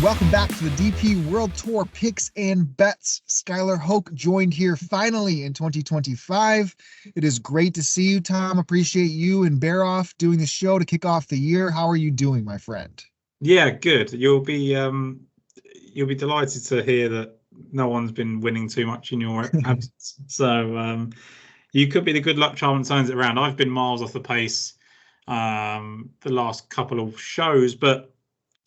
welcome back to the DP World Tour Picks and Bets. Skylar Hoke joined here finally in 2025. It is great to see you, Tom. Appreciate you and Baroff doing the show to kick off the year. How are you doing, my friend? Yeah, good. You'll be delighted to hear that no one's been winning too much in your absence. So you could be the good luck charm and turns it around. I've been miles off the pace the last couple of shows, but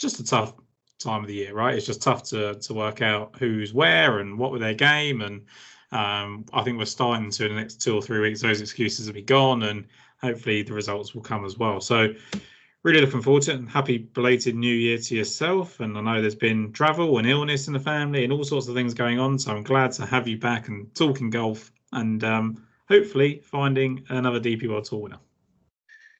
just a tough time of the year, right? It's just tough to work out who's where and what with their game. And I think we're starting to in the next 2 or 3 weeks, those excuses will be gone and hopefully the results will come as well. So really looking forward to it, and happy belated New Year to yourself. And I know there's been travel and illness in the family and all sorts of things going on. So I'm glad to have you back and talking golf and hopefully finding another DP World Tour winner.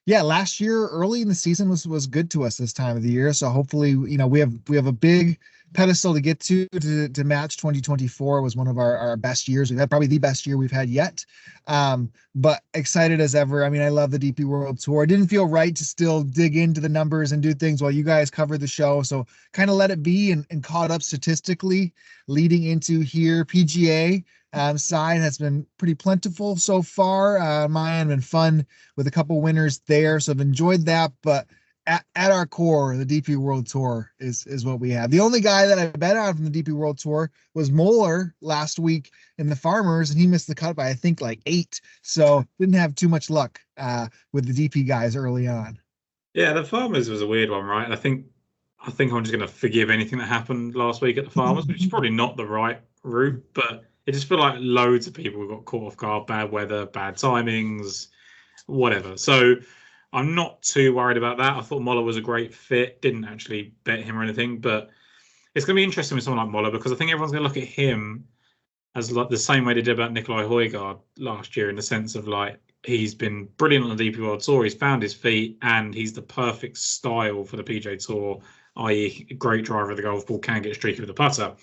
Yeah, last year early in the season was good to us this time of the year. So hopefully, we have a big pedestal to get to match 2024. Was one of our best years. We've had probably the best year we've had yet. But excited as ever. I mean, I love the DP World Tour. It didn't feel right to still dig into the numbers and do things while you guys covered the show. So kind of let it be and caught up statistically leading into here. PGA side has been pretty plentiful so far. Mine been fun with a couple winners there, so I've enjoyed that. But at our core, the DP World Tour is what we have. The only guy that I bet on from the DP World Tour was Moeller last week in the Farmers, and he missed the cut by I think like 8. So didn't have too much luck with the DP guys early on. Yeah, the Farmers was a weird one, right? I think I'm just going to forgive anything that happened last week at the Farmers, which is probably not the right route, but it just felt like loads of people got caught off guard, bad weather, bad timings, whatever. So I'm not too worried about that. I thought Moller was a great fit. Didn't actually bet him or anything, but it's going to be interesting with someone like Moller because I think everyone's going to look at him as like the same way they did about Nicolai Højgaard last year, in the sense of like he's been brilliant on the DP World Tour. He's found his feet and he's the perfect style for the PGA Tour, i.e. a great driver of the golf ball, can get streaky with the putter.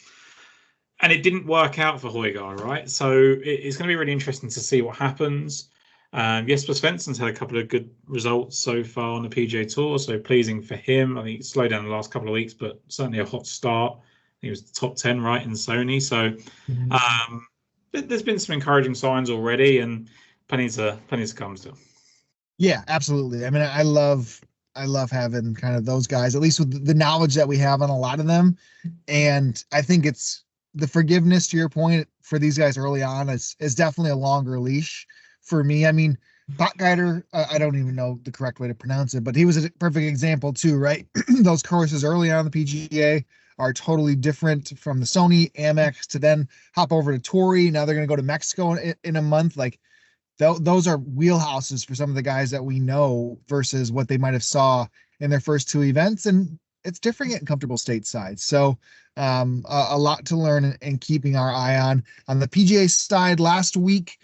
And it didn't work out for Højgaard, right? So it's going to be really interesting to see what happens. Jesper Svensson's had a couple of good results so far on the PGA Tour, so pleasing for him. I think it's slowed down the last couple of weeks, but certainly a hot start. He was top 10, right, in Sony. So there's been some encouraging signs already, and plenty to come still. Yeah, absolutely. I mean, I love having kind of those guys, at least with the knowledge that we have on a lot of them. And I think it's the forgiveness, to your point, for these guys early on is definitely a longer leash for me. I mean, Potgieter, I don't even know the correct way to pronounce it, but he was a perfect example too, right? Those courses early on in the PGA are totally different from the Sony, Amex, to then hop over to Torrey. Now they're going to go to Mexico in a month. Like those are wheelhouses for some of the guys that we know versus what they might have saw in their first 2 events. And it's different getting comfortable stateside. So a lot to learn and keeping our eye on the PGA side. Last week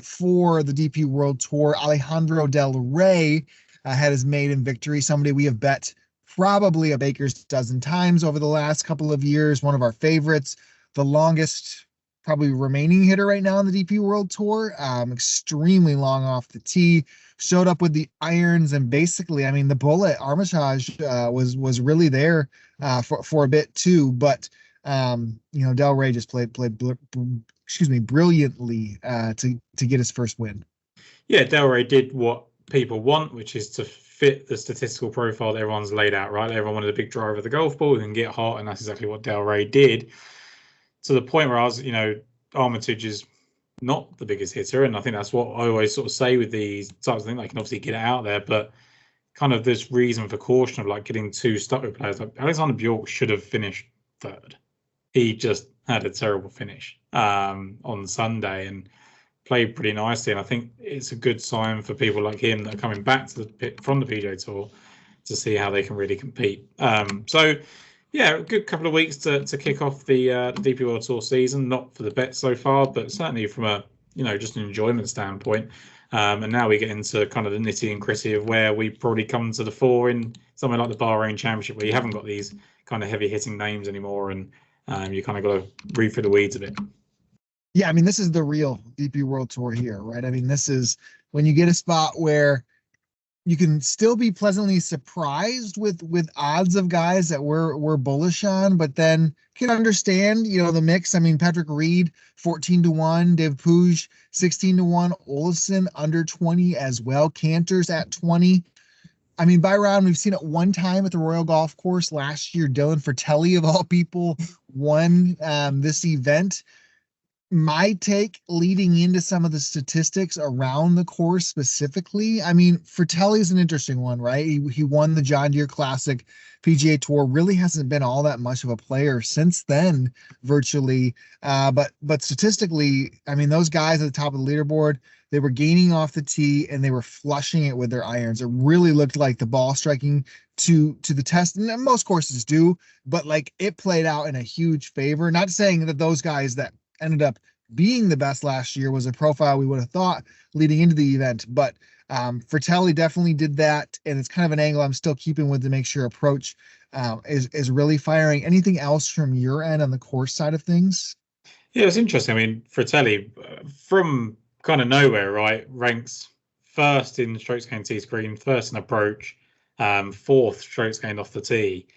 for the DP World Tour, Alejandro Del Rey had his maiden victory. Somebody we have bet probably a baker's dozen times over the last couple of years. One of our favorites, the longest probably remaining hitter right now on the DP World Tour. Extremely long off the tee, showed up with the irons, and basically, I mean, the bullet Armitage was really there for a bit too. But Del Rey just played brilliantly to get his first win. Yeah, Del Rey did what people want, which is to fit the statistical profile that everyone's laid out, right? Everyone wanted a big driver of the golf ball who can get hot, and that's exactly what Del Rey did. To the point where I was, Armitage is not the biggest hitter, and I think that's what I always sort of say with these types of things. They can obviously get it out there, but kind of this reason for caution of like getting too stuck with players. Like Alexander Bjork should have finished 3rd. He just had a terrible finish on Sunday and played pretty nicely. And I think it's a good sign for people like him that are coming back to from the PGA Tour to see how they can really compete. So yeah, a good couple of weeks to kick off the DP World Tour season. Not for the bet so far, but certainly from a just an enjoyment standpoint. And now we get into kind of the nitty and gritty of where we probably come to the fore in somewhere like the Bahrain Championship, where you haven't got these kind of heavy hitting names anymore, and you kind of got to read through the weeds a bit. Yeah, I mean, this is the real DP World Tour here, right? I mean, this is when you get a spot where you can still be pleasantly surprised with odds of guys that we're bullish on, but then can understand, the mix. I mean, Patrick Reed, 14-1, Dave Puig, 16-1, Olsen under 20 as well, Canters at 20. I mean, Byron, we've seen it one time at the Royal Golf Course last year. Dylan Fratelli, of all people, won this event. My take leading into some of the statistics around the course specifically. I mean, Fratelli is an interesting one, right? He won the John Deere Classic PGA Tour, really hasn't been all that much of a player since then, virtually. But statistically, I mean, those guys at the top of the leaderboard, they were gaining off the tee and they were flushing it with their irons. It really looked like the ball striking to the test, and most courses do, but like it played out in a huge favor. Not saying that those guys that ended up being the best last year was a profile we would have thought leading into the event, but Fratelli definitely did that, and it's kind of an angle I'm still keeping with to make sure approach is really firing. Anything else from your end on the course side of things? Yeah, it's interesting. I mean, Fratelli, from kind of nowhere, right, ranks first in strokes gained tee screen, first in approach, fourth strokes gained off the tee.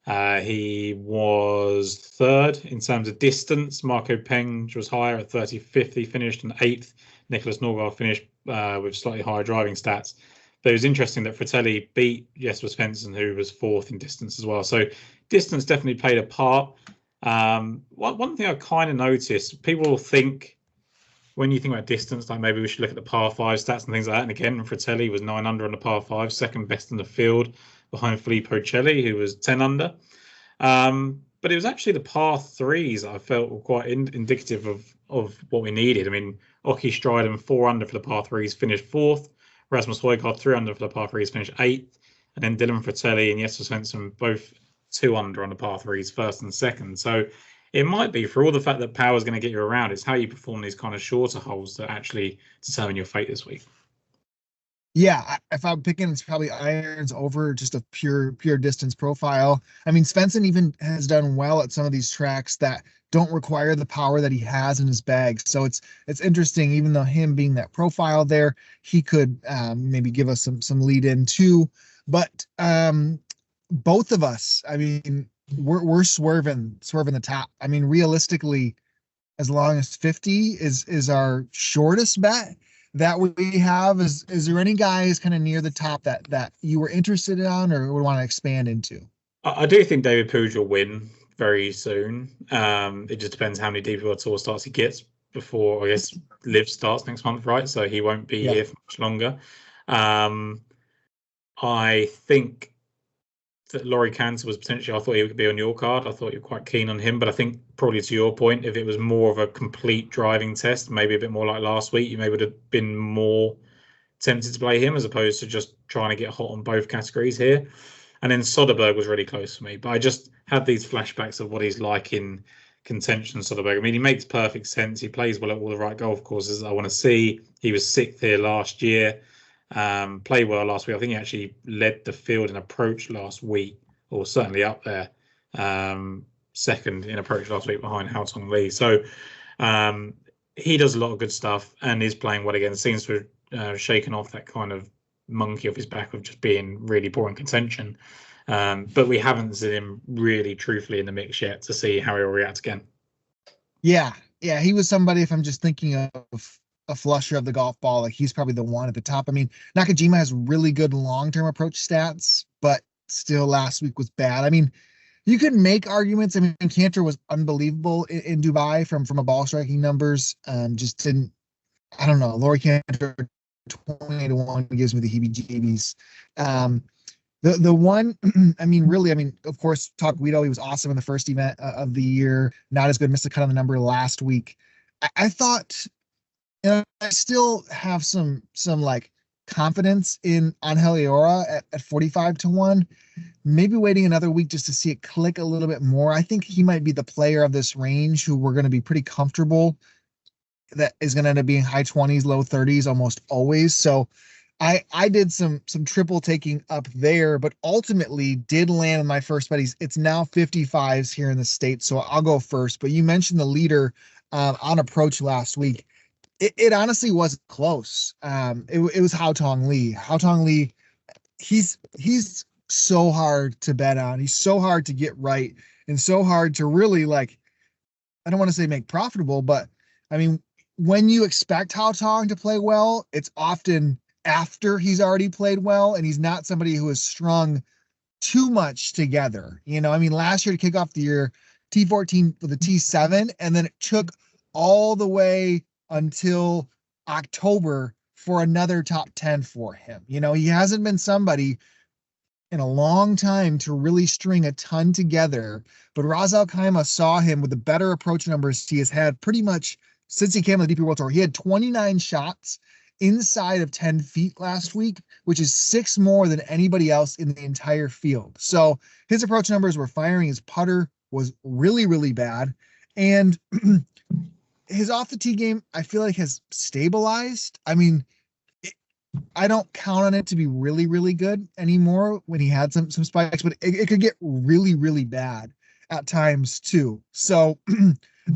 He was third in terms of distance. Marco Penge was higher at 35th. He finished, and eighth. Nicholas Norgard finished with slightly higher driving stats. But it was interesting that Fratelli beat Jesper Svensson, who was fourth in distance as well. So distance definitely played a part. One thing I kind of noticed, people think when you think about distance, like maybe we should look at the par 5 stats and things like that. And again, Fratelli was 9 under on the par 5, second best in the field behind Filippo Celli, who was 10 under. But it was actually the par 3s I felt were quite indicative of what we needed. I mean, Oki Stridham 4 under for the par 3s, finished 4th. Rasmus Højgaard 3 under for the par 3s, finished 8th. And then Dylan Fratelli and Jesper Svensson both 2 under on the par 3s, first and second. So it might be, for all the fact that power is going to get you around, it's how you perform these kind of shorter holes that actually determine your fate this week. Yeah, if I'm picking, it's probably irons over just a pure distance profile. I mean, Svensson even has done well at some of these tracks that don't require the power that he has in his bag. So it's interesting, even though him being that profile there, he could maybe give us some lead in too. But both of us, I mean, we're swerving the top. I mean, realistically, as long as 50 is our shortest bet that we have. Is there any guys kind of near the top that you were interested in or would want to expand into? I do think David Puig will win very soon. It just depends how many DP World Tour starts he gets before, I guess, Live starts next month, right? So he won't be here for much longer. I think that Laurie Cantor was potentially, I thought he would be on your card. I thought you were quite keen on him, but I think probably to your point, if it was more of a complete driving test, maybe a bit more like last week, you maybe would have been more tempted to play him as opposed to just trying to get hot on both categories here. And then Soderberg was really close for me, but I just had these flashbacks of what he's like in contention. Soderberg, I mean, he makes perfect sense. He plays well at all the right golf courses I want to see. He was 6th here last year. Played well last week. I think he actually led the field in approach last week, or certainly up there, second in approach last week behind Hao Tong Lee. So he does a lot of good stuff and is playing well again. Seems to have shaken off that kind of monkey off his back of just being really poor in contention. But we haven't seen him really truthfully in the mix yet to see how he'll react again. Yeah, he was somebody, if I'm just thinking of a flusher of the golf ball, like he's probably the one at the top. I mean, Nakajima has really good long-term approach stats, but still last week was bad. I mean, you could make arguments. I mean, Cantor was unbelievable in Dubai from a ball striking numbers. Just didn't, I don't know. Laurie Cantor 20-1 gives me the heebie-jeebies. The one, I mean, really, I mean, of course, Talk Guido, he was awesome in the first event of the year. Not as good, missed a cut on the number last week. I thought, I still have some like confidence in Angel Iora at 45-1. Maybe waiting another week just to see it click a little bit more. I think he might be the player of this range who we're going to be pretty comfortable that is going to end up being high 20s, low 30s almost always. So I did some triple taking up there, but ultimately did land on my first bet. It's now 55s here in the States, so I'll go first. But you mentioned the leader on approach last week. It honestly wasn't close. It was Hao Tong Lee. Hao Tong Lee he's so hard to bet on. He's so hard to get right and so hard to really like, I don't want to say make profitable, but I mean, when you expect Hao Tong to play well, it's often after he's already played well, and he's not somebody who has strung too much together. I mean, last year to kick off the year, T14 with a T7, and then it took all the way until October for another top 10 for him. He hasn't been somebody in a long time to really string a ton together, but Ras Al Khaimah saw him with the better approach numbers he has had pretty much since he came on the DP World Tour. He had 29 shots inside of 10 feet last week, which is 6 more than anybody else in the entire field. So his approach numbers were firing. His putter was really, really bad. And his off the tee game, I feel like, has stabilized. I mean, I don't count on it to be really, really good anymore when he had some spikes, but it could get really, really bad at times too. So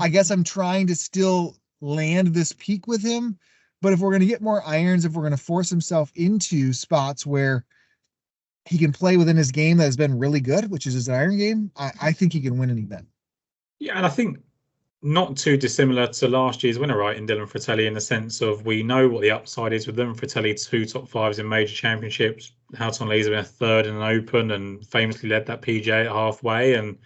I guess I'm trying to still land this peak with him. But if we're going to get more irons, if we're going to force himself into spots where he can play within his game that has been really good, which is his iron game, I think he can win an event. Yeah, and I think not too dissimilar to last year's winner, right, in Dylan Fratelli, in the sense of we know what the upside is with them. Fratelli, 2 top 5s in major championships. Houghton Lee's been a 3rd in an Open and famously led that PGA at halfway, and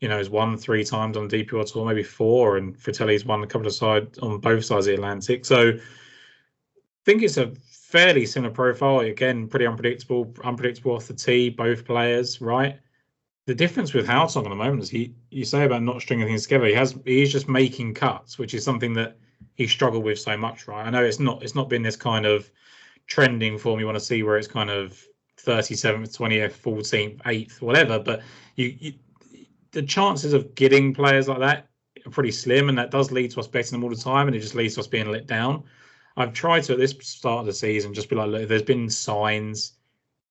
has won 3 times on the DP World Tour, maybe 4, and Fratelli's won a couple of sides on both sides of the Atlantic. So I think it's a fairly similar profile. Again, pretty unpredictable off the tee, both players, right? The difference with Houghton at the moment is you say about not stringing things together. He's just making cuts, which is something that he struggled with so much, right? I know it's not been this kind of trending form you want to see where it's kind of 37th, 20th, 14th, 8th, whatever. But the chances of getting players like that are pretty slim, and that does lead to us betting them all the time, and it just leads to us being let down. I've tried to, at this start of the season, just be like, look, there's been signs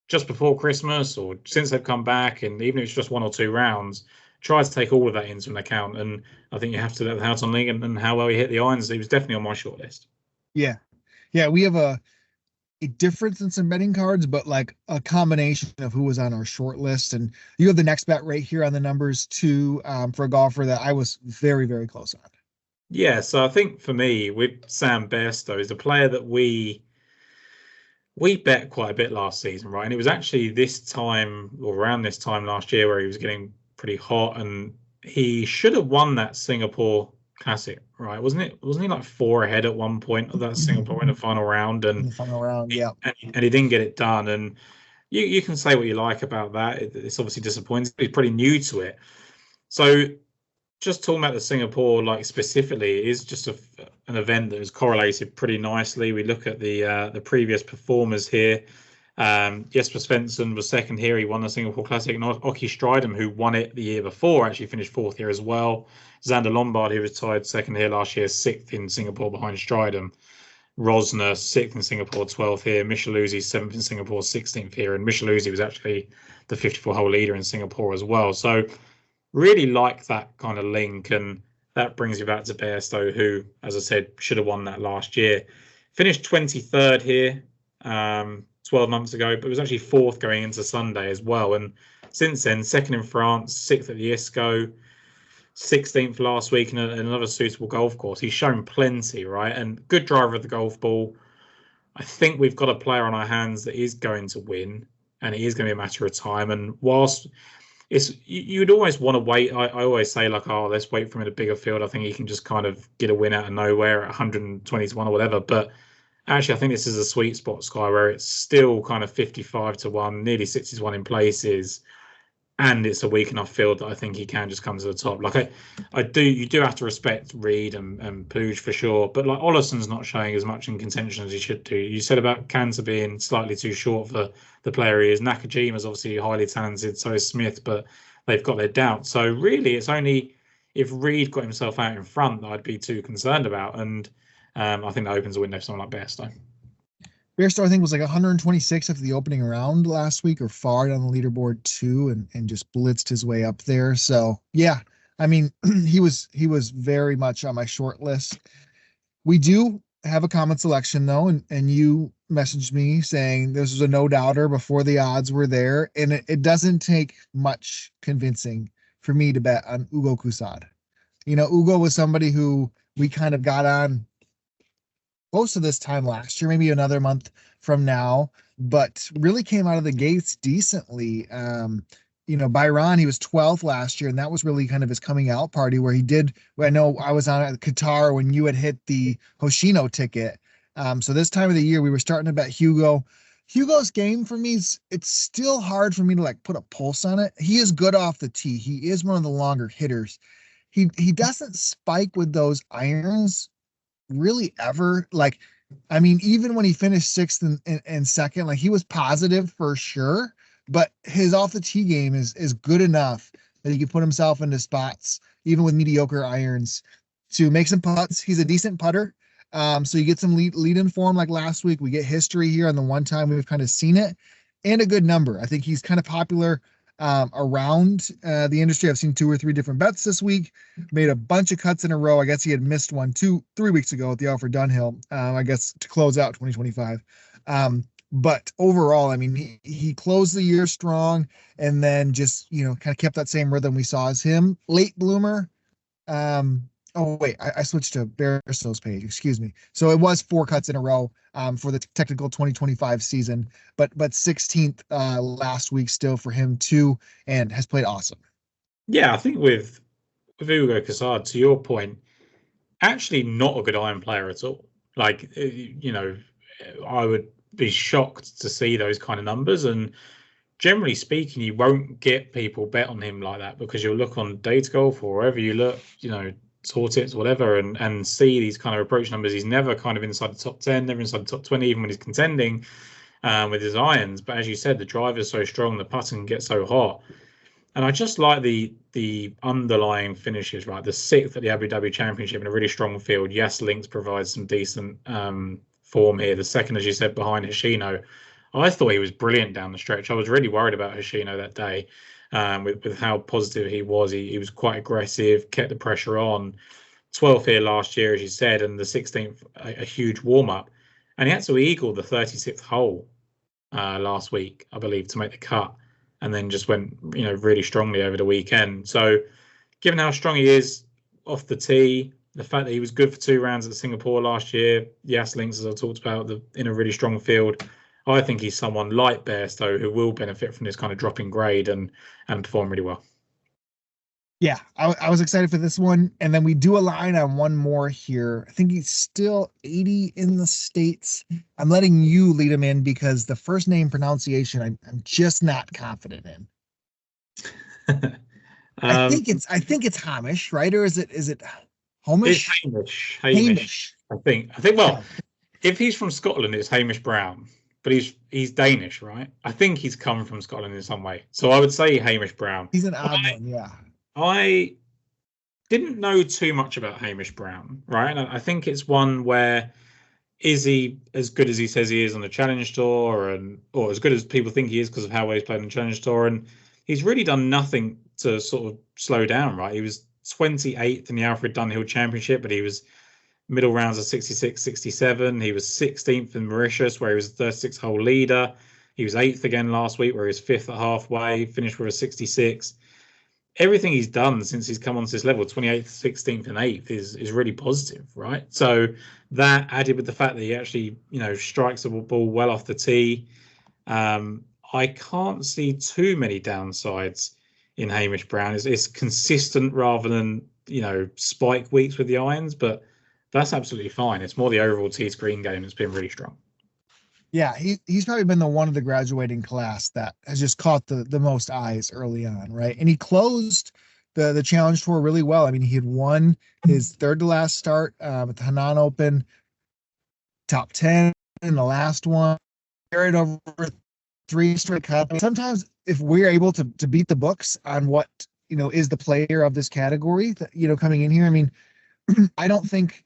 just before Christmas or since they've come back, and even if it's just 1 or 2 rounds, try to take all of that into an account. And I think you have to let the Houghton League and how well he hit the irons. He was definitely on my shortlist. Yeah. We have a difference in some betting cards, but like a combination of who was on our short list. And you have the next bet right here on the numbers too, for a golfer that I was very, very close on. Yeah, so I think for me, with Sam Bairstow, is a player that we bet quite a bit last season, right? And it was actually this time or around this time last year where he was getting pretty hot, and he should have won that Singapore Classic, right? Wasn't he like 4 ahead at one point of that Singapore in the final round? And in the final round, yeah. And he didn't get it done. And you can say what you like about that. It's obviously disappointing. He's pretty new to it. So just talking about the Singapore, like specifically, it is just an event that is correlated pretty nicely. We look at the previous performers here. Jesper Svensson was 2nd here. He won the Singapore Classic. And Oki Stridham, who won it the year before, actually finished 4th here as well. Xander Lombard, who was tied 2nd here last year, 6th in Singapore behind Stridham. Rosner, 6th in Singapore, 12th here. Micheluzzi, 7th in Singapore, 16th here. And Micheluzzi was actually the 54-hole leader in Singapore as well. So really like that kind of link, and that brings you back to Bairstow, who, as I said, should have won that last year. Finished 23rd here 12 months ago, but was actually 4th going into Sunday as well. And since then, 2nd in France, 6th at the ISCO, 16th last week in another suitable golf course. He's shown plenty, right? And good driver of the golf ball. I think we've got a player on our hands that is going to win, and it is going to be a matter of time. And whilst you'd always want to wait. I always say, like, oh, let's wait for him in a bigger field. I think he can just kind of get a win out of nowhere at 120 to 1 or whatever. But actually, I think this is a sweet spot, Sky, where it's still kind of 55 to 1, nearly 60 to 1 in places. And it's a weak enough field that I think he can just come to the top. Like you do have to respect Reed and Pooge for sure. But like Oleson's not showing as much in contention as he should do. You said about Cantor being slightly too short for the player he is. Nakajima's obviously highly talented, so is Smith, but they've got their doubts. So really, it's only if Reed got himself out in front that I'd be too concerned about. And I think that opens a window for someone like Bairstow. Bairstow, I think, was like 126 after the opening round last week, or far down the leaderboard too, and just blitzed his way up there. So yeah, I mean, he was very much on my short list. We do have a common selection though, and you messaged me saying this was a no doubter before the odds were there, and it doesn't take much convincing for me to bet on Ugo Kusad. Ugo was somebody who we kind of got on close to this time last year, maybe another month from now, but really came out of the gates decently. Bahrain, he was 12th last year, and that was really kind of his coming out party where he did. I know I was on at Qatar when you had hit the Hoshino ticket. So this time of the year, we were starting to bet Hugo. Hugo's game for me it's still hard for me to like put a pulse on it. He is good off the tee. He is one of the longer hitters. He doesn't spike with those irons really ever. Like, I mean, even when he finished sixth and second, like he was positive for sure, but his off the tee game is good enough that he can put himself into spots, even with mediocre irons, to make some putts. He's a decent putter. So you get some lead in form like last week. We get history here on the one time we've kind of seen it, and a good number. I think he's kind of popular around the industry. I've seen 2 or 3 different bets this week, made a bunch of cuts in a row. I guess he had missed one 3 weeks ago at the Alfred Dunhill, I guess to close out 2025. But overall, I mean, he closed the year strong, and then just, kind of kept that same rhythm we saw as him. Late bloomer. Oh wait, I switched to Barristow's page. Excuse me. So it was 4 cuts in a row for the technical 2025 season, but 16th last week still for him too, and has played awesome. Yeah, I think with Ugo Kusad, to your point, actually not a good iron player at all. Like, I would be shocked to see those kind of numbers, and generally speaking, you won't get people bet on him like that because you'll look on Data Golf or wherever you look, Tour Tips, whatever, and see these kind of approach numbers. He's never kind of inside the top 10, never inside the top 20, even when he's contending with his irons. But as you said, the driver's so strong, the putting can get so hot. And I just like the underlying finishes, right? The 6th at the Abu Dhabi Championship in a really strong field. Yes, Links provides some decent form here. The second, as you said, behind Hoshino. I thought he was brilliant down the stretch. I was really worried about Hoshino that day. With how positive he was. He was quite aggressive, kept the pressure on. 12th here last year, as you said, and the 16th, a huge warm-up. And he had to eagle the 36th hole last week, I believe, to make the cut, and then just went, really strongly over the weekend. So given how strong he is off the tee, the fact that he was good for 2 rounds at Singapore last year, Yas Links, as I talked about, in a really strong field, I think he's someone like Bairstow who will benefit from this kind of drop in grade and perform really well. Yeah, I was excited for this one. And then we do a line on one more here. I think he's still 80 in the States. I'm letting you lead him in because the first name pronunciation I'm just not confident in. I think it's Hamish, right? Or is it Hamish? It's Hamish. I think well, if he's from Scotland, it's Hamish Brown. But he's Danish, right? I think he's come from Scotland in some way. So I would say Hamish Brown. He's an odd one, yeah. I didn't know too much about Hamish Brown, right? And I think it's one where, is he as good as he says he is on the Challenge Tour, or as good as people think he is because of how well he's played on the Challenge Tour? And he's really done nothing to sort of slow down, right? He was 28th in the Alfred Dunhill Championship, but he was middle rounds of 66, 67. He was 16th in Mauritius, where he was the 36th hole leader. He was 8th again last week, where he was 5th at halfway, finished with a 66. Everything he's done since he's come onto this level, 28th, 16th, and 8th, is really positive, right? So that, added with the fact that he actually, strikes the ball well off the tee, I can't see too many downsides in Hamish Brown. It's consistent rather than, spike weeks with the irons, but that's absolutely fine. It's more the overall tee to green game that's been really strong. Yeah, he's probably been the one of the graduating class that has just caught the most eyes early on, right? And he closed the Challenge Tour really well. I mean, he had won his 3rd to last start at the Hainan Open, top 10 in the last one, carried over 3 straight cuts. Sometimes if we're able to beat the books on what, is the player of this category, that, coming in here, I mean, I don't think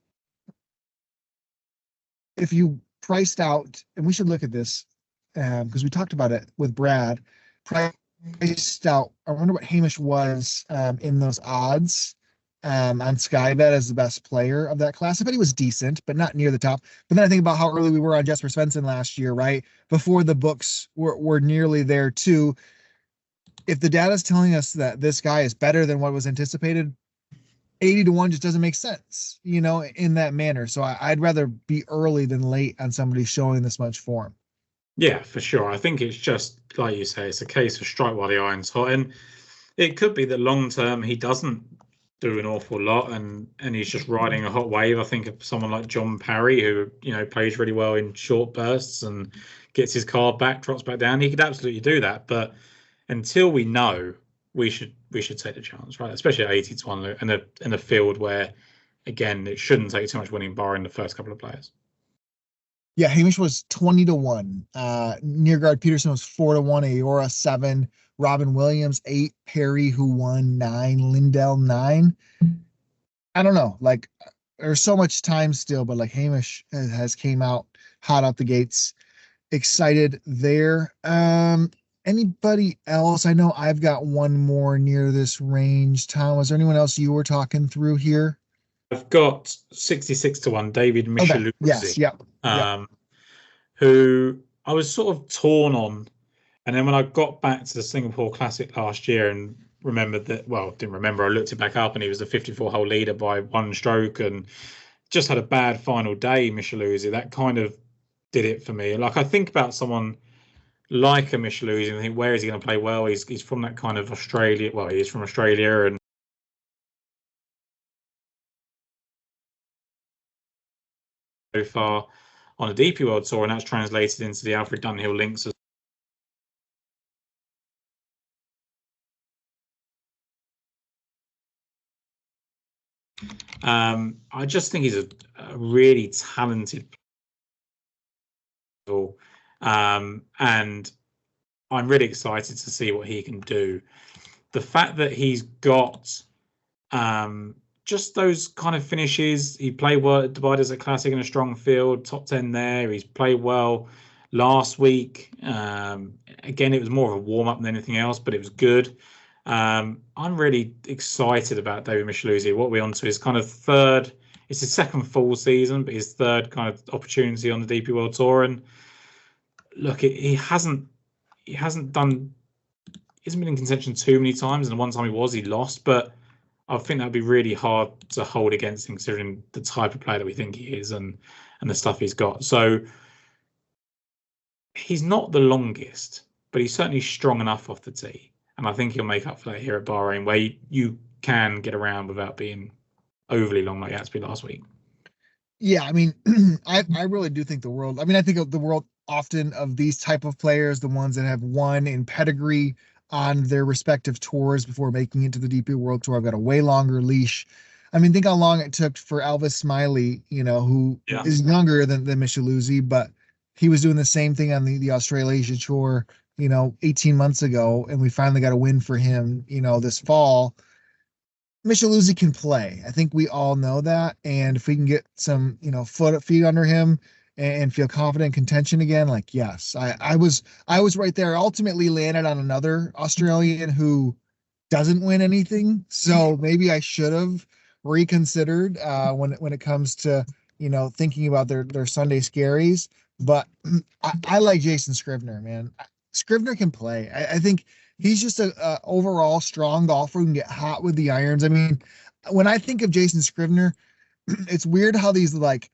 if you priced out, and we should look at this because we talked about it with Brad, priced out, I wonder what Hamish was in those odds. on Skybet as the best player of that class. I bet he was decent, but not near the top. But then I think about how early we were on Jesper Svensson last year, right? Before the books were nearly there too. If the data is telling us that this guy is better than what was anticipated, 80-1 just doesn't make sense, in that manner. So I'd rather be early than late on somebody showing this much form. Yeah, for sure. I think it's just like you say, it's a case of strike while the iron's hot, and it could be that long term he doesn't do an awful lot, and he's just riding a hot wave. I think of someone like John Parry, who plays really well in short bursts and gets his card back, drops back down. He could absolutely do that, but until we know, we should take the chance, right? Especially at 80-1 in a field where, again, it shouldn't take too much winning, barring the first couple of players. Yeah, Hamish was 20-1. Nearguard Peterson was 4-1. Aora 7. Robin Williams 8. Perry, who won 9. Lindell 9. I don't know. Like, there's so much time still, but like Hamish has came out hot out the gates. Excited there. Anybody else? I know I've got one more near this range. Tom, was there anyone else you were talking through here? I've got 66-1, David Micheluzzi. Okay. Yes, yep. Who I was sort of torn on. And then when I got back to the Singapore Classic last year and remembered that, well, didn't remember, I looked it back up and he was a 54-hole leader by 1 stroke and just had a bad final day, Micheluzzi. That kind of did it for me. Like, I think about someone like a Micheluzzi and think, where is he going to play well? He's from that kind of Australia. Well, he is from Australia, and so far on the DP World Tour, and that's translated into the Alfred Dunhill links. I just think he's a really talented player, and I'm really excited to see what he can do. The fact that he's got just those kind of finishes. He played well at Dubai Desert Classic in a strong field, top 10 there. He's played well last week. Again, it was more of a warm-up than anything else, but it was good. I'm really excited about David Micheluzzi. What we're on to his kind of third, it's his second full season, but his third kind of opportunity on the DP World Tour. And look, he hasn't been in contention too many times, and the one time he lost, but I think that'd be really hard to hold against him, considering the type of player that we think he is and the stuff he's got. So he's not the longest, but he's certainly strong enough off the tee. And I think he'll make up for that here at Bahrain, where you can get around without being overly long like you had to be last week. Yeah, I mean, I really do think the world. I mean, I think of the world often of these type of players, the ones that have won in pedigree on their respective tours before making it to the DP World Tour. I've got a way longer leash. I mean, think how long it took for Elvis Smiley, who is younger than Micheluzzi, but he was doing the same thing on the Australasia Tour, 18 months ago, and we finally got a win for him, this fall. Micheluzzi can play. I think we all know that, and if we can get some, feet under him and feel confident in contention again, like, yes, I was right there. I ultimately landed on another Australian who doesn't win anything, so maybe I should have reconsidered when it comes to thinking about their Sunday scaries. But I like Jason Scrivener, man. Scrivener can play. I think he's just a overall strong golfer who can get hot with the irons. I mean, when I think of Jason Scrivener, it's weird how these like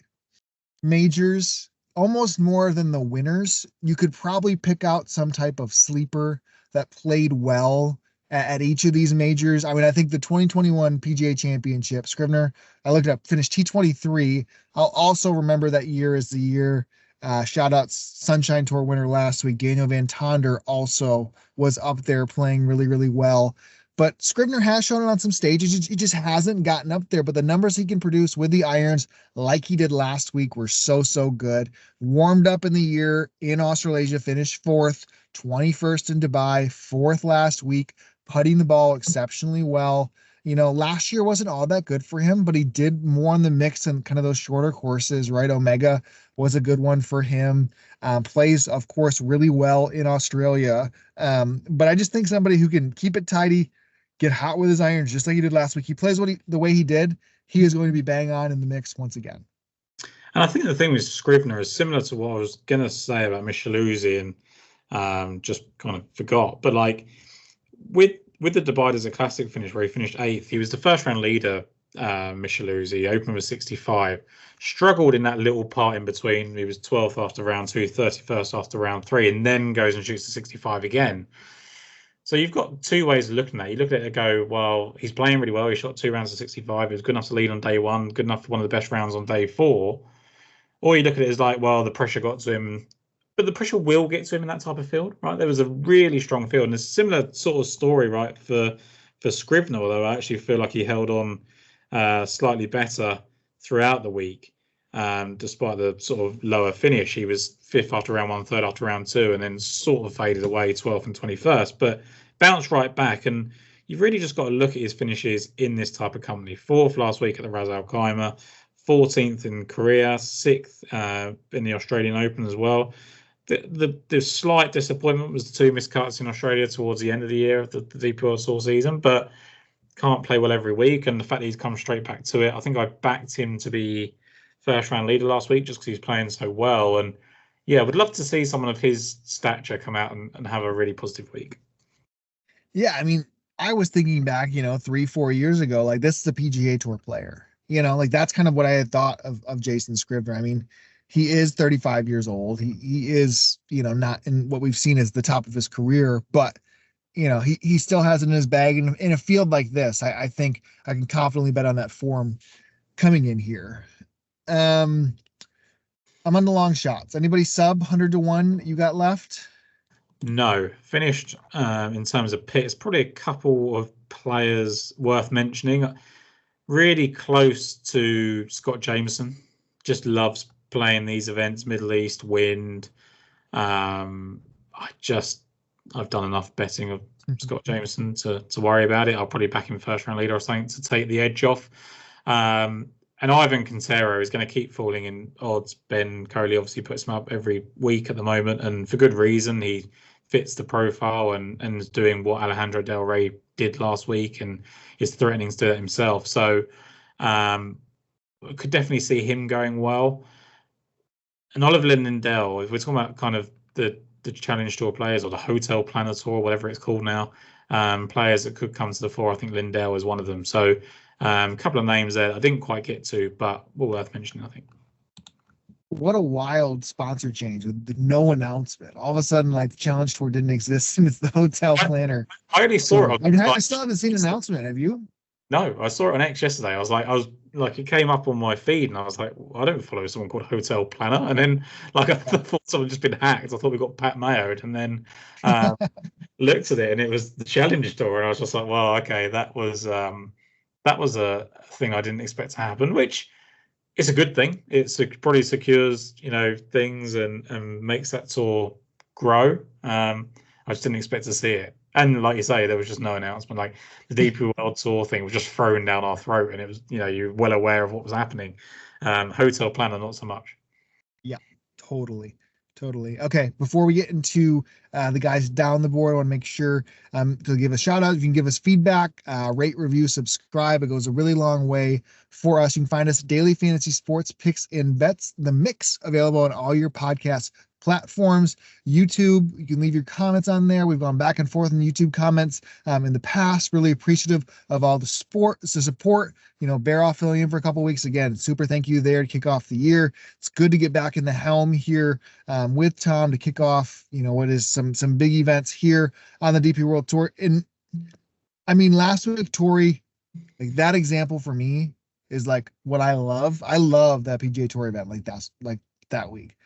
majors, almost more than the winners, you could probably pick out some type of sleeper that played well at each of these majors. I mean, I think the 2021 PGA Championship, Scrivener, I looked it up, finished T23. I'll also remember that year as the year. Shout out Sunshine Tour winner last week. Daniel Van Tonder also was up there playing really, really well. But Scrivener has shown it on some stages. He just hasn't gotten up there. But the numbers he can produce with the irons, like he did last week, were so good. Warmed up in the year in Australasia, finished 4th, 21st in Dubai, 4th last week, putting the ball exceptionally well. Last year wasn't all that good for him, but he did more in the mix and kind of those shorter courses, right? Omega was a good one for him. Plays, of course, really well in Australia. But I just think somebody who can keep it tidy, get hot with his irons just like he did last week. He plays the way he did. He is going to be bang on in the mix once again. And I think the thing with Scrivener is similar to what I was going to say about Micheluzzi and just kind of forgot. But like with the Dubai Desert Classic finish where he finished 8th, he was the first round leader, Micheluzzi, opened with 65, struggled in that little part in between. He was 12th after round 2, 31st after round 3, and then goes and shoots to 65 again. So you've got two ways of looking at it. You look at it and go, well, he's playing really well. He shot 2 rounds to 65. He was good enough to lead on day 1, good enough for one of the best rounds on day 4. Or you look at it as like, well, the pressure got to him, but the pressure will get to him in that type of field, right? There was a really strong field, and a similar sort of story, right, for Scrivener, although I actually feel like he held on slightly better throughout the week, despite the sort of lower finish. He was 5th after round 1, 3rd after round 2, and then sort of faded away 12th and 21st, but bounced right back. And you've really just got to look at his finishes in this type of company. 4th last week at the Ras Al Khaimah, 14th in Korea, 6th in the Australian Open as well. The slight disappointment was the 2 missed cuts in Australia towards the end of the year of the DP World Tour season, but can't play well every week. And the fact that he's come straight back to it, I think I backed him to be first round leader last week just because he's playing so well. And yeah, would love to see someone of his stature come out and have a really positive week. Yeah, I mean, I was thinking back, 3-4 years ago, like this is a PGA Tour player. Like that's kind of what I had thought of Jason Scrivener. I mean, he is 35 years old. He is, not in what we've seen as the top of his career, but he still has it in his bag. And in a field like this, I think I can confidently bet on that form coming in here. I'm on the long shots. Anybody sub 100-1 you got left? No, finished in terms of picks. Probably a couple of players worth mentioning. Really close to Scott Jameson. Just loves playing these events, Middle East, wind. I've done enough betting of Scott Jameson to worry about it. I'll probably back him first round leader or something to take the edge off. And Ivan Quintero is going to keep falling in odds. Ben Coley obviously puts him up every week at the moment, and for good reason. He fits the profile and is doing what Alejandro Del Rey did last week and is threatening to do that himself. So I could definitely see him going well. And Oliver Lindell, if we're talking about kind of the Challenge Tour players or the Hotel Planner Tour, whatever it's called now, players that could come to the fore, I think Lindell is one of them. So a couple of names there that I didn't quite get to, but were worth mentioning, I think. What a wild sponsor change with no announcement. All of a sudden, like the Challenge Tour didn't exist, and it's the Hotel Planner. I only saw it. I still haven't seen an announcement. Have you? No, I saw it on X yesterday. I was like, it came up on my feed, and I was like, I don't follow someone called Hotel Planner. And then, like, I thought someone just been hacked. I thought we got Pat Mayoed, and then looked at it, and it was the Challenge Tour, and I was just like, well, okay, that was a thing I didn't expect to happen, which is a good thing. It probably secures, things and makes that tour grow. I just didn't expect to see it. And like you say, there was just no announcement. Like the DP World Tour thing was just thrown down our throat, and it was, you're well aware of what was happening. Hotel Planner, not so much. Yeah, totally. Okay, before we get into the guys down the board, I want to make sure to give a shout out. You can give us feedback, rate, review, subscribe. It goes a really long way for us. You can find us Daily Fantasy Sports Picks and Bets, the mix, available on all your podcast platforms. YouTube, you can leave your comments on there. We've gone back and forth in YouTube comments in the past. Really appreciative of all the support. Bear off filling in for a couple weeks. Again, super thank you there to kick off the year. It's good to get back in the helm here with Tom to kick off, what is some big events here on the DP World Tour. And I mean, last week, Tori, like that example for me is like what I love. I love that PGA Tour event like that week.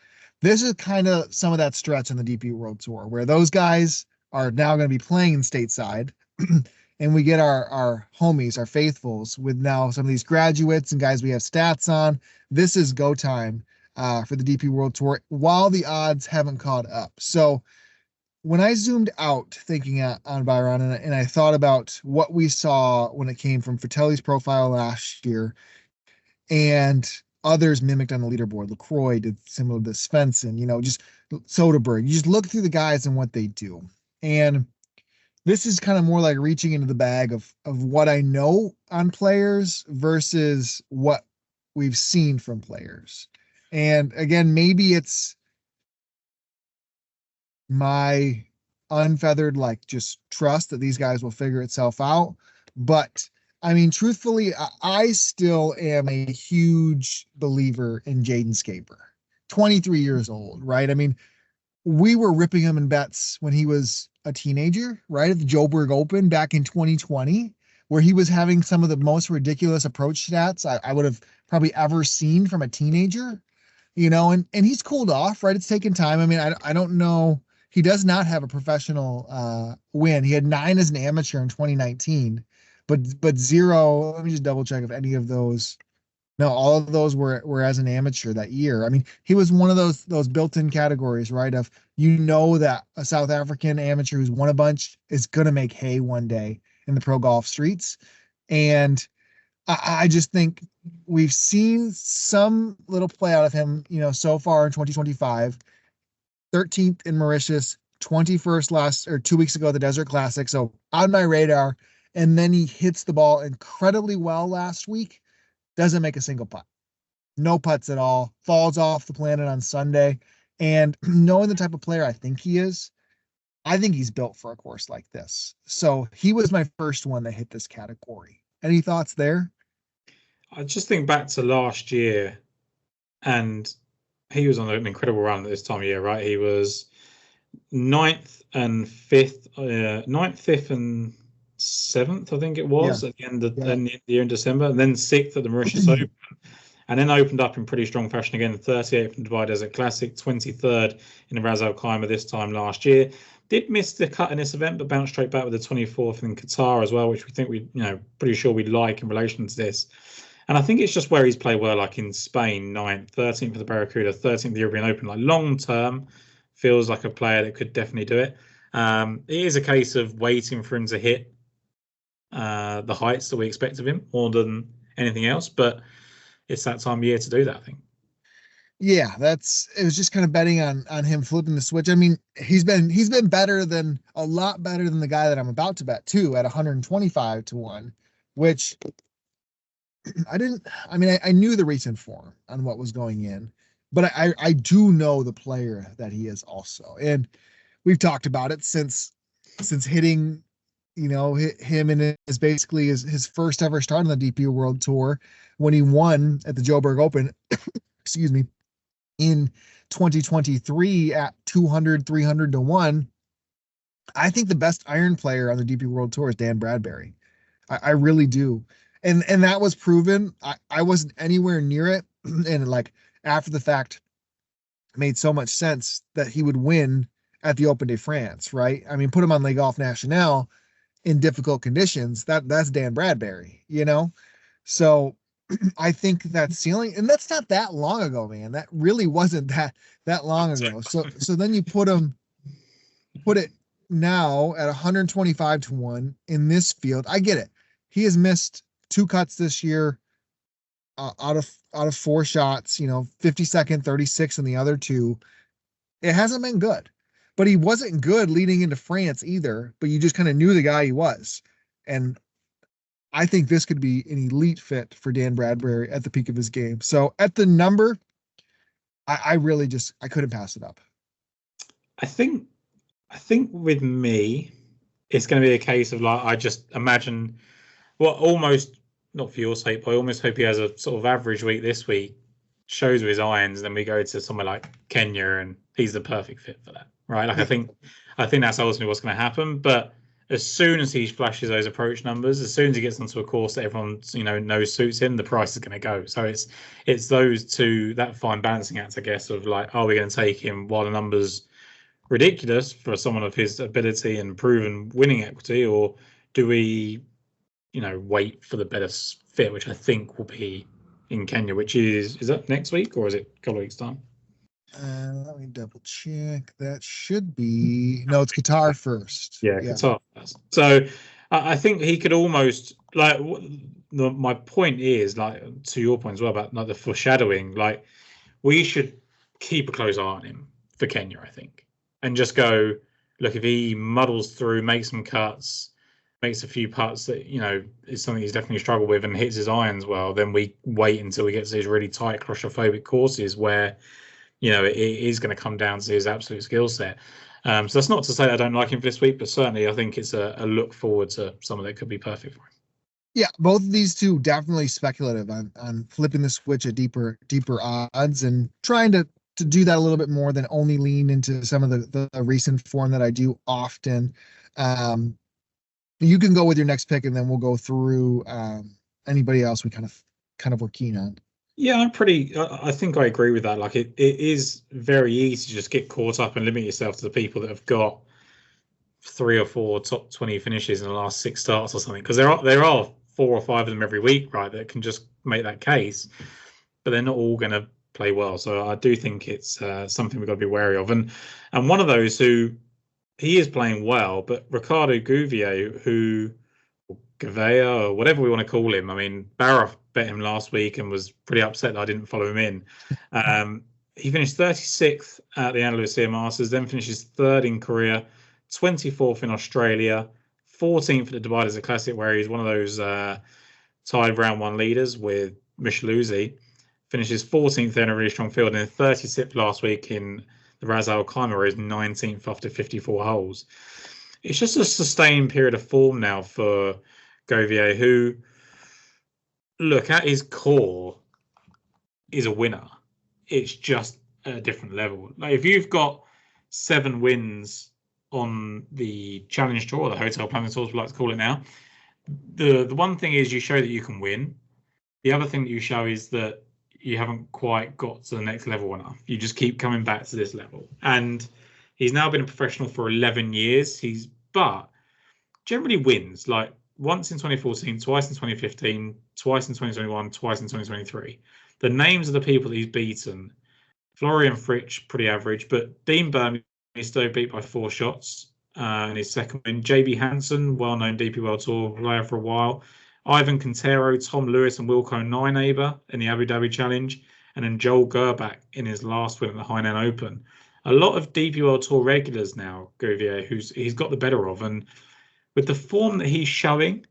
This is kind of some of that stretch on the DP World Tour where those guys are now going to be playing stateside and we get our homies, our faithfuls with now some of these graduates and guys we have stats on. This is go time for the DP World Tour while the odds haven't caught up. So when I zoomed out thinking on Byron and I thought about what we saw when it came from Fratelli's profile last year and others mimicked on the leaderboard. LaCroix did similar to Svensson, just Soderberg. You just look through the guys and what they do. And this is kind of more like reaching into the bag of what I know on players versus what we've seen from players. And again, maybe it's my unfeathered like just trust that these guys will figure itself out. But I mean, truthfully, I still am a huge believer in Jaden Scaper. 23 years old, right? I mean, we were ripping him in bets when he was a teenager, right? At the Joburg Open back in 2020, where he was having some of the most ridiculous approach stats I would have probably ever seen from a teenager, and he's cooled off, right? It's taken time. I mean, I don't know. He does not have a professional win. He had 9 as an amateur in 2019, but 0. Let me just double check if any of those. No, all of those were as an amateur that year. I mean, he was one of those built-in categories, right? Of that a South African amateur who's won a bunch is gonna make hay one day in the pro golf streets. And I just think we've seen some little play out of him, so far in 2025. 13th in Mauritius, 21st last or 2 weeks ago at the Desert Classic. So on my radar. And then he hits the ball incredibly well last week. Doesn't make a single putt. No putts at all. Falls off the planet on Sunday. And knowing the type of player I think he is, I think he's built for a course like this. So he was my first one that hit this category. Any thoughts there? I just think back to last year, and he was on an incredible run at this time of year, right? He was 9th and 5th, 9th, 5th, and 7th, I think it was, at the end of the year in December, and then 6th at the Mauritius Open, and then opened up in pretty strong fashion again, 38th in Dubai Desert Classic, 23rd in the Ras Al Khaimah this time last year. Did miss the cut in this event, but bounced straight back with the 24th in Qatar as well, which we think pretty sure we'd like in relation to this. And I think it's just where he's played well, like in Spain, 9th, 13th for the Barracuda, 13th the European Open, like long term, feels like a player that could definitely do it. It is a case of waiting for him to hit the heights that we expect of him more than anything else, but it's that time of year to do that, I think. Yeah, it was just kind of betting on him flipping the switch. I mean, he's been a lot better than the guy that I'm about to bet too at 125 to 1, which I knew the recent form on what was going in, but I do know the player that he is also. And we've talked about it since hitting, him in his basically his first ever start on the DP World Tour when he won at the Joburg Open, excuse me, in 2023 at 200, 300 to 1. I think the best iron player on the DP World Tour is Dan Bradbury. I really do. And that was proven. I wasn't anywhere near it. And like after the fact, it made so much sense that he would win at the Open de France, right? I mean, put him on Le Golf National in difficult conditions. That's Dan Bradbury, So I think that ceiling, and that's not that long ago, man. That really wasn't that long ago. So then you put it now at 125 to 1 in this field. I get it. He has missed 2 cuts this year out of 4 shots, 52nd, 36 in the other 2. It hasn't been good, but he wasn't good leading into France either, but you just kind of knew the guy he was. And I think this could be an elite fit for Dan Bradbury at the peak of his game. So at the number, I couldn't pass it up. I think with me, it's going to be a case of like, I just imagine almost not for your sake, but I almost hope he has a sort of average week this week, shows with his irons, then we go to somewhere like Kenya and he's the perfect fit for that. Right. Like I think that's ultimately what's going to happen. But as soon as he flashes those approach numbers, as soon as he gets onto a course that everyone knows suits him, the price is going to go. So it's those two, that fine balancing act, I guess, of like, are we going to take him while the numbers ridiculous for someone of his ability and proven winning equity, or do we, wait for the better fit, which I think will be in Kenya, which is that next week or is it a couple of weeks time? Let me double check. That should be it's Qatar first. Yeah, Qatar first. So I think he could almost like. My point is like to your point as well about like the foreshadowing. Like we should keep a close eye on him for Kenya, I think, and just go. look, if he muddles through, makes some cuts, makes a few putts that, is something he's definitely struggled with and hits his irons well, then we wait until we get to these really tight claustrophobic courses where, it is going to come down to his absolute skill set. So that's not to say I don't like him for this week, but certainly I think it's a look forward to someone that could be perfect for him. Yeah, both of these two definitely speculative on flipping the switch at deeper odds and trying to do that a little bit more than only lean into some of the recent form that I do often. You can go with your next pick, and then we'll go through anybody else we kind of were keen on. Yeah, I think I agree with that. Like it is very easy to just get caught up and limit yourself to the people that have got 3 or 4 top 20 finishes in the last 6 starts or something. Because there are 4 or 5 of them every week, right, that can just make that case, but they're not all going to play well. So I do think it's something we've got to be wary of. And one of those who he is playing well, but Ricardo Gouveia, Gouveia or whatever we want to call him. I mean, Barra bet him last week and was pretty upset that I didn't follow him in. He finished 36th at the Andalusia Masters, then finishes 3rd in Korea, 24th in Australia, 14th at the Dubai Desert Classic, where he's one of those tied round 1 leaders with Micheluzzi. Finishes 14th there in a really strong field, and then 36th last week in the Ras Al Khaimah, where he's 19th after 54 holes. It's just a sustained period of form now for Gouveia, who, look, at his core, is a winner. It's just at a different level. Like if you've got 7 wins on the Challenge Tour, or the Hotel Planet Tour, as we like to call it now, the one thing is you show that you can win. The other thing that you show is that you haven't quite got to the next level enough. You just keep coming back to this level. And he's now been a professional for 11 years. But generally wins, like once in 2014, twice in 2015, twice in 2021, twice in 2023. The names of the people that he's beaten: Florian Fritsch, pretty average, but Dean Burmester is still beat by 4 shots in his second win. JB Hansen, well-known DP World Tour player for a while. Ivan Quintero, Tom Lewis, and Wilco Nienaber in the Abu Dhabi Challenge, and then Joel Gerbach in his last win at the Hainan Open. A lot of DP World Tour regulars now, Gouveia, he's got the better of, and with the form that he's showing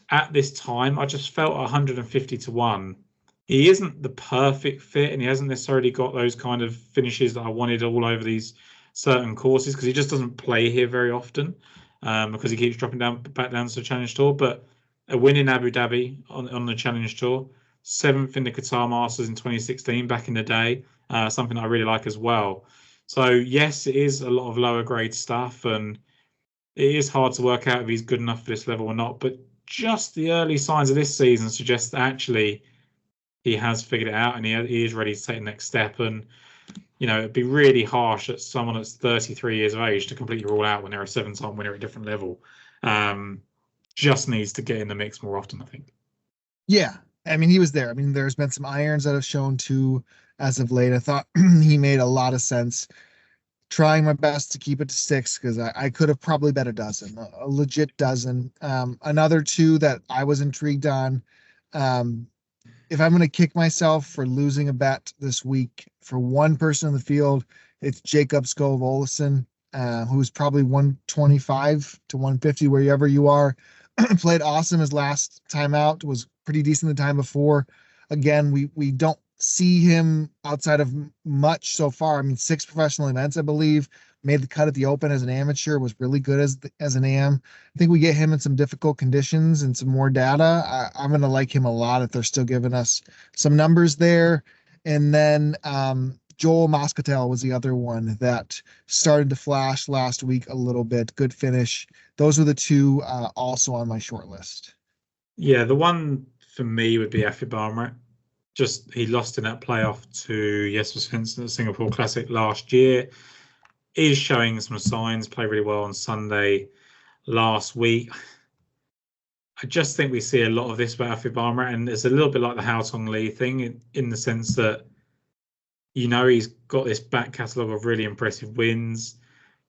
at this time, I just felt 150 to 1. He isn't the perfect fit, and he hasn't necessarily got those kind of finishes that I wanted all over these certain courses, because he just doesn't play here very often, because he keeps dropping back down to the Challenge Tour. But a win in Abu Dhabi on the Challenge Tour, 7th in the Qatar Masters in 2016 back in the day, something that I really like as well. So yes, it is a lot of lower grade stuff, and it is hard to work out if he's good enough for this level or not. But just the early signs of this season suggest that actually he has figured it out, and he is ready to take the next step. And it'd be really harsh at someone that's 33 years of age to completely rule out when they're a 7-time winner at a different level. Just needs to get in the mix more often, I think. Yeah, I mean, he was there. I mean, there's been some irons that have shown too as of late. I thought he made a lot of sense. Trying my best to keep it to 6, because I could have probably bet a legit dozen. Another 2 that I was intrigued on. If I'm going to kick myself for losing a bet this week for one person in the field, it's Jacob Skov Olesen, who's probably 125 to 150, wherever you are. Played awesome his last time out, was pretty decent the time before. Again, we don't see him outside of much so far. I mean, 6 professional events, I believe. Made the cut at the Open as an amateur, was really good as an AM. I think we get him in some difficult conditions and some more data. I'm going to like him a lot if they're still giving us some numbers there. And then Joel Moscatel was the other one that started to flash last week a little bit. Good finish. Those are the 2 also on my short list. Yeah, the one for me would be Afi Barmrat. Just he lost in that playoff to Jesper Svensson at the Singapore Classic last year. Is showing some signs, played really well on Sunday last week. I just think we see a lot of this about Afi Barmrat, and it's a little bit like the Hao Tong Lee thing in the sense that he's got this back catalogue of really impressive wins.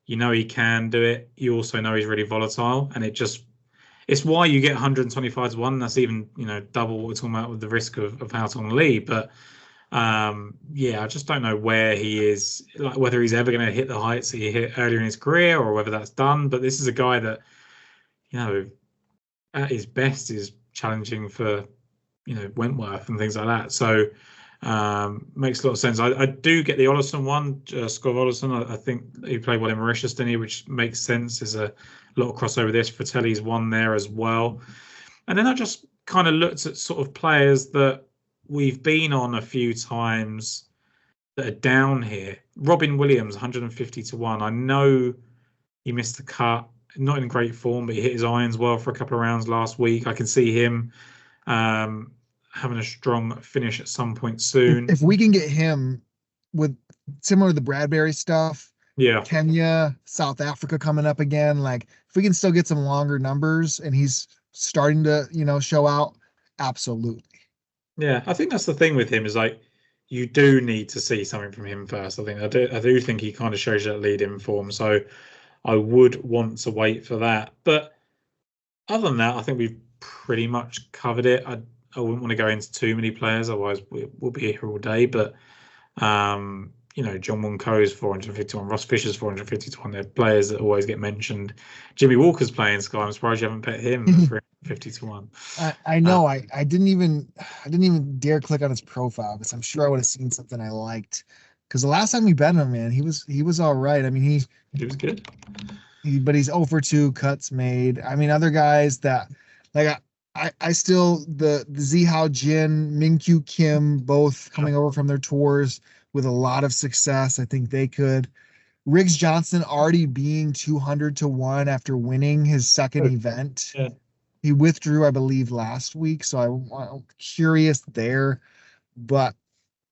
He can do it. You also know he's really volatile, and it's why you get 125 to 1. That's even double what we're talking about with the risk of Hao Tong Lee. But Yeah, I just don't know where he is, like whether he's ever going to hit the heights that he hit earlier in his career or whether that's done. But this is a guy that, you know, at his best is challenging for, Wentworth and things like that. So makes a lot of sense. I do get the Ollison one, Scott Ollison. I think he played well in Mauritius, didn't he? Which makes sense. There's a lot of crossover this. Fratelli's one there as well. And then I just kind of looked at sort of players that we've been on a few times that are down here. Robin Williams, 150 to 1. I know he missed the cut, not in great form, but he hit his irons well for a couple of rounds last week. I can see him having a strong finish at some point soon. If we can get him with similar to the Bradbury stuff, Yeah. Kenya, South Africa coming up again, like if we can still get some longer numbers and he's starting to, show out, absolutely. Yeah, I think that's the thing with him is like you do need to see something from him first. I do think he kind of shows that lead in form, so I would want to wait for that. But other than that, I think we've pretty much covered it. I wouldn't want to go into too many players, otherwise we'll be here all day. But John Wonko's 451, Ross Fisher's 450 to 1. They're players that always get mentioned. Jimmy Walker's playing Sky. I'm surprised you haven't bet him at 350 to 1. I know. I didn't even dare click on his profile because I'm sure I would have seen something I liked. Because the last time we bet him, man, he was all right. I mean, he was good. But he's 0 for 2 cuts made. I mean, other guys that like I still the Zihao Jin, Minkyu Kim, both coming over from their tours with a lot of success. I think they could. Riggs Johnson already being 200 to 1 after winning his second event. Yeah. He withdrew, I believe, last week, so I'm curious there. But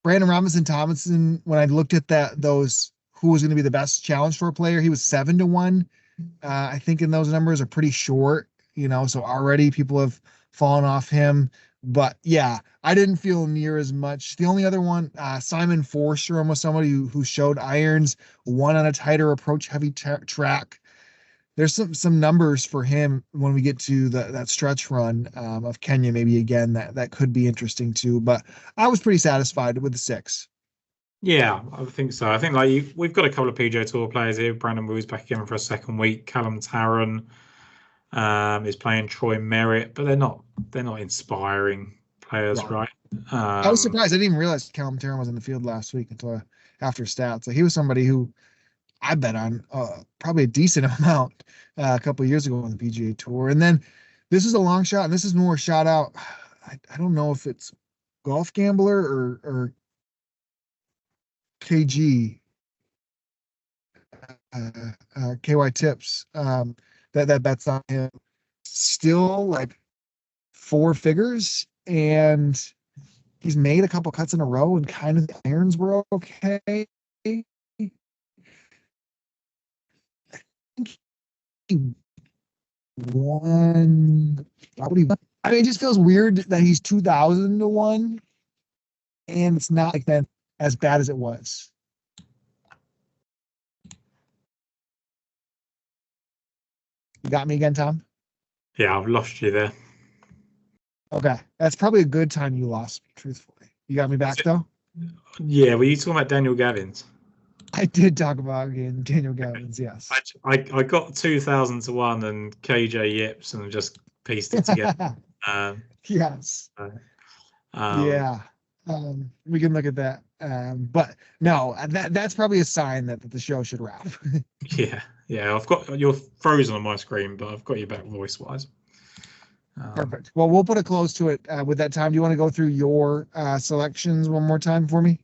Brandon Robinson-Thompson, when I looked at those who was going to be the best challenge tour player, he was 7 to 1. I think in those numbers are pretty short, so already people have fallen off him. But yeah, I didn't feel near as much. The only other one, Simon Forstrom, was somebody who showed irons, won on a tighter approach heavy track. There's some numbers for him when we get to that stretch run of Kenya, maybe again, that could be interesting too. But I was pretty satisfied with the 6. Yeah, I think so. I think we've got a couple of PGA Tour players here. Brandon Wu's back again for a second week. Callum Tarrant is playing Troy Merritt, but they're not inspiring players, right? I was surprised. I didn't even realize Callum Tarrant was in the field last week until after stats. So he was somebody who I bet on probably a decent amount a couple of years ago on the PGA Tour. And then this is a long shot, and this is more shot out. I don't know if it's Golf Gambler or KG, KY Tips, that bets on him. Still like 4 figures, and he's made a couple cuts in a row, and kind of the irons were okay. One, I mean, it just feels weird that he's 2,000 to 1, and it's not like that as bad as it was. You got me again, Tom? Yeah, I've lost you there. Okay, that's probably a good time you lost me, truthfully. You got me back, though? Yeah, were you talking about Daniel Gavins? I did talk about Daniel Gavins, yes. I got 2,000 to 1 and KJ Yips and just pieced it together. Yes. Yeah. We can look at that. But no, that's probably a sign that the show should wrap. Yeah. You're frozen on my screen, but I've got you back voice wise. Perfect. Well, we'll put a close to it with that time. Do you want to go through your selections one more time for me?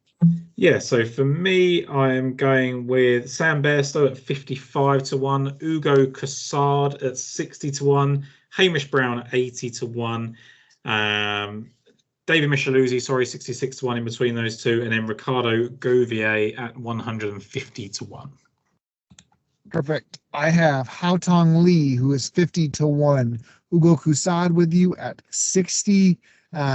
Yeah, so for me, I'm going with Sam Bairstow at 55 to 1, Ugo Cassard at 60 to 1, Hamish Brown at 80 to 1, David Micheluzzi, 66 to 1 in between those two, and then Ricardo Gouvier at 150 to 1. Perfect. I have Haotong Lee, who is 50 to 1, Ugo Cassard with you at 60.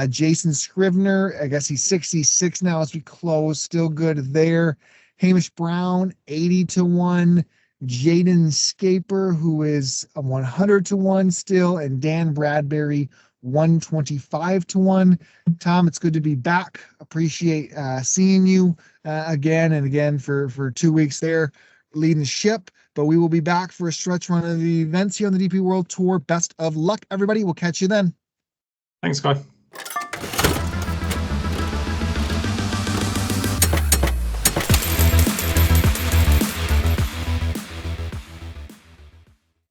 Jason Scrivener, I guess he's 66 now as we close. Still good there. Hamish Brown, 80 to 1. Jaden Scaper, who is 100 to 1 still. And Dan Bradbury, 125-1. Tom, it's good to be back. Appreciate seeing you again and again for 2 weeks there leading the ship. But we will be back for a stretch run of the events here on the DP World Tour. Best of luck, everybody. We'll catch you then. Thanks, Guy.